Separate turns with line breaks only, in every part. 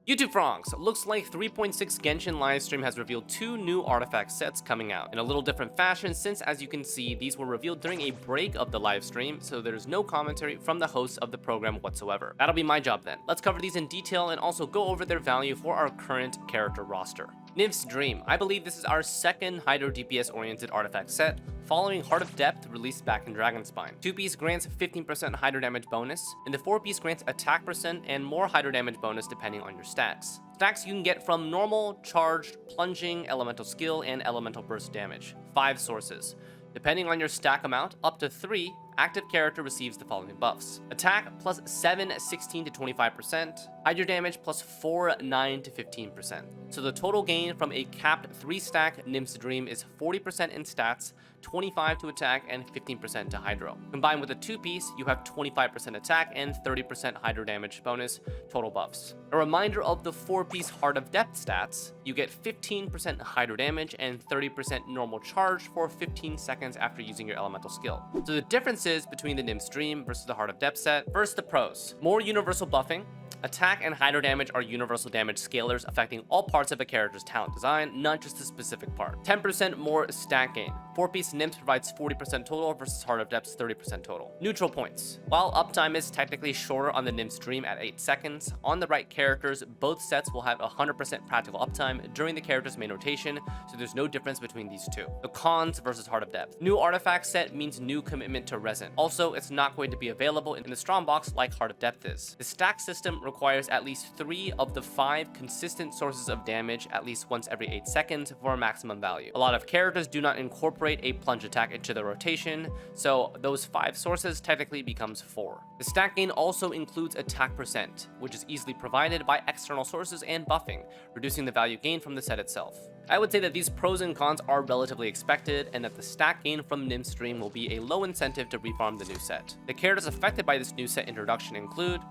YouTube Frogs, looks like 3.6 Genshin livestream has revealed 2 new artifact sets coming out in a little different fashion, since as you can see these were revealed during a break of the livestream, so there's no commentary from the hosts of the program whatsoever. That'll be my job then. Let's cover these in detail and also go over their value for our current character roster. Nims Dream, I believe this is our second Hydro DPS oriented artifact set, following Heart of Depth released back in Dragonspine. 2-piece grants 15% Hydro damage bonus, and the 4-piece grants attack percent and more Hydro damage bonus depending on your stacks. Stacks you can get from normal, charged, plunging, elemental skill, and elemental burst damage. 5 sources. Depending on your stack amount, up to 3, active character receives the following buffs. Attack plus 7, 16 to 25%. Hydro damage plus 4, 9 to 15%. So the total gain from a capped 3-stack Nims Dream is 40% in stats, 25 to attack, and 15% to Hydro. Combined with a 2-piece, you have 25% attack and 30% Hydro damage bonus total buffs. A reminder of the 4-piece Heart of Depth stats, you get 15% Hydro damage and 30% normal charge for 15 seconds after using your elemental skill. So the differences between the Nims Dream versus the Heart of Depth set. First, the pros. More universal buffing. Attack and Hydro damage are universal damage scalars affecting all parts of a character's talent design, not just a specific part. 10% more stat gain. 4-piece Nims provides 40% total versus Heart of Depth's 30% total. Neutral points. While uptime is technically shorter on the Nims Dream at 8 seconds, on the right characters, both sets will have 100% practical uptime during the character's main rotation, so there's no difference between these two. The cons versus Heart of Depth. New artifact set means new commitment to resin. Also, it's not going to be available in the strong box like Heart of Depth is. The stack system requires at least 3 of the 5 consistent sources of damage at least once every 8 seconds for a maximum value. A lot of characters do not incorporate a plunge attack into the rotation, so those 5 sources technically becomes 4. The stack gain also includes attack percent, which is easily provided by external sources and buffing, reducing the value gain from the set itself. I would say that these pros and cons are relatively expected, and that the stack gain from Nims Dream will be a low incentive to refarm the new set. The characters affected by this new set introduction include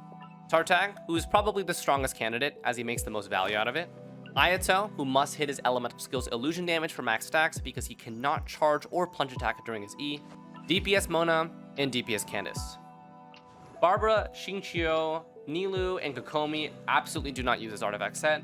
Tartag, who is probably the strongest candidate as he makes the most value out of it. Ayato, who must hit his elemental skills illusion damage for max stacks because he cannot charge or plunge attack during his E. DPS Mona, and DPS Candice. Barbara, Xingqiu, Nilu, and Kokomi absolutely do not use this artifact set.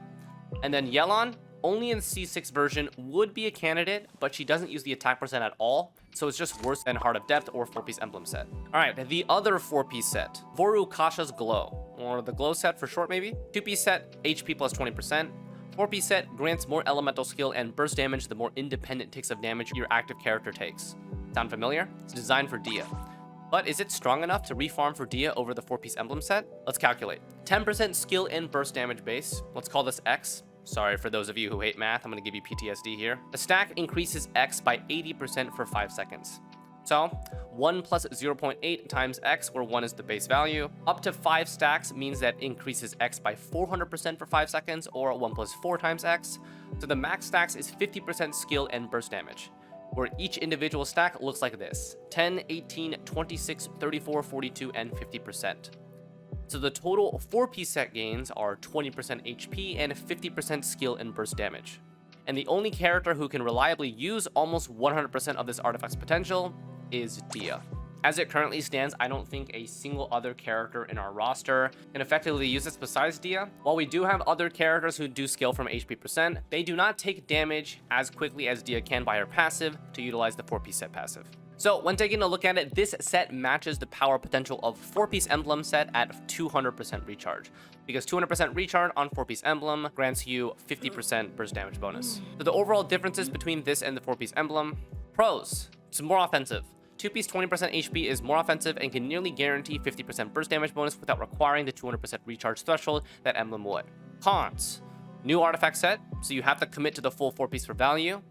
And then Yelan, only in C6 version, would be a candidate, but she doesn't use the attack percent at all, so it's just worse than Heart of Depth or 4-piece Emblem set. Alright, the other 4-piece set, Voru Kasha's Glow, or the Glow set for short maybe. 2-piece set, HP plus 20%. 4-piece set grants more elemental skill and burst damage the more independent ticks of damage your active character takes. Sound familiar? It's designed for Dia. But is it strong enough to refarm for Dia over the 4-piece Emblem set? Let's calculate. 10% skill and burst damage base. Let's call this X. Sorry for those of you who hate math, I'm going to give you PTSD here. A stack increases X by 80% for 5 seconds. So 1 plus 0.8 times X, where 1 is the base value. Up to 5 stacks means that increases X by 400% for 5 seconds, or 1 plus 4 times X. So the max stacks is 50% skill and burst damage, where each individual stack looks like this: 10, 18, 26, 34, 42, and 50%. So the total 4-piece set gains are 20% HP and 50% skill and burst damage. And the only character who can reliably use almost 100% of this artifact's potential is Dia. As it currently stands, I don't think a single other character in our roster can effectively use this besides Dia. While we do have other characters who do scale from HP percent, they do not take damage as quickly as Dia can by her passive to utilize the 4-piece set passive. So when taking a look at it, this set matches the power potential of 4-piece Emblem set at 200% recharge, because 200% recharge on 4-piece Emblem grants you 50% burst damage bonus. So the overall differences between this and the 4-piece Emblem: pros, it's more offensive. 2-piece 20% HP is more offensive and can nearly guarantee 50% burst damage bonus without requiring the 200% recharge threshold that Emblem would. Cons: new artifact set, so you have to commit to the full 4-piece for value.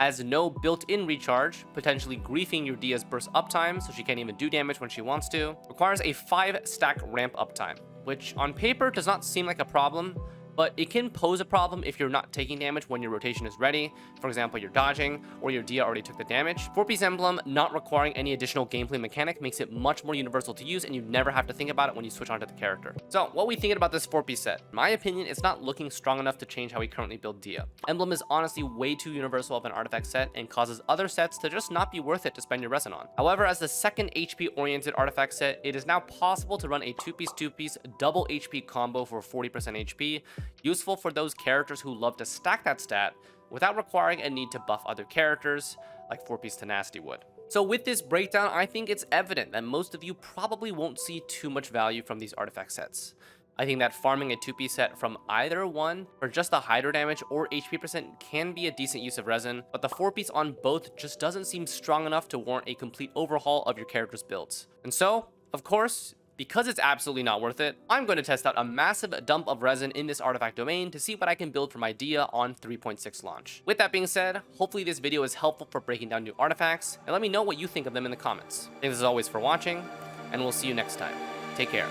Has no built-in recharge, potentially griefing your Dia's burst uptime so she can't even do damage when she wants to. Requires a 5-stack ramp uptime, which on paper does not seem like a problem, but it can pose a problem if you're not taking damage when your rotation is ready. For example, you're dodging, or your Dia already took the damage. 4-piece Emblem not requiring any additional gameplay mechanic makes it much more universal to use, and you never have to think about it when you switch onto the character. So what are we thinking about this 4-piece set? In my opinion, it's not looking strong enough to change how we currently build Dia. Emblem is honestly way too universal of an artifact set and causes other sets to just not be worth it to spend your resin on. However, as the second HP oriented artifact set, it is now possible to run a 2-piece double HP combo for 40% HP useful for those characters who love to stack that stat without requiring a need to buff other characters like 4-piece Tenacity would. So with this breakdown, I think it's evident that most of you probably won't see too much value from these artifact sets. I think that farming a 2-piece set from either one for just the hydro damage or HP percent can be a decent use of resin, but the 4-piece on both just doesn't seem strong enough to warrant a complete overhaul of your character's builds. And so, of course, because it's absolutely not worth it, I'm going to test out a massive dump of resin in this artifact domain to see what I can build for my Dia on 3.6 launch. With that being said, hopefully this video is helpful for breaking down new artifacts, and let me know what you think of them in the comments. Thanks as always for watching, and we'll see you next time. Take care.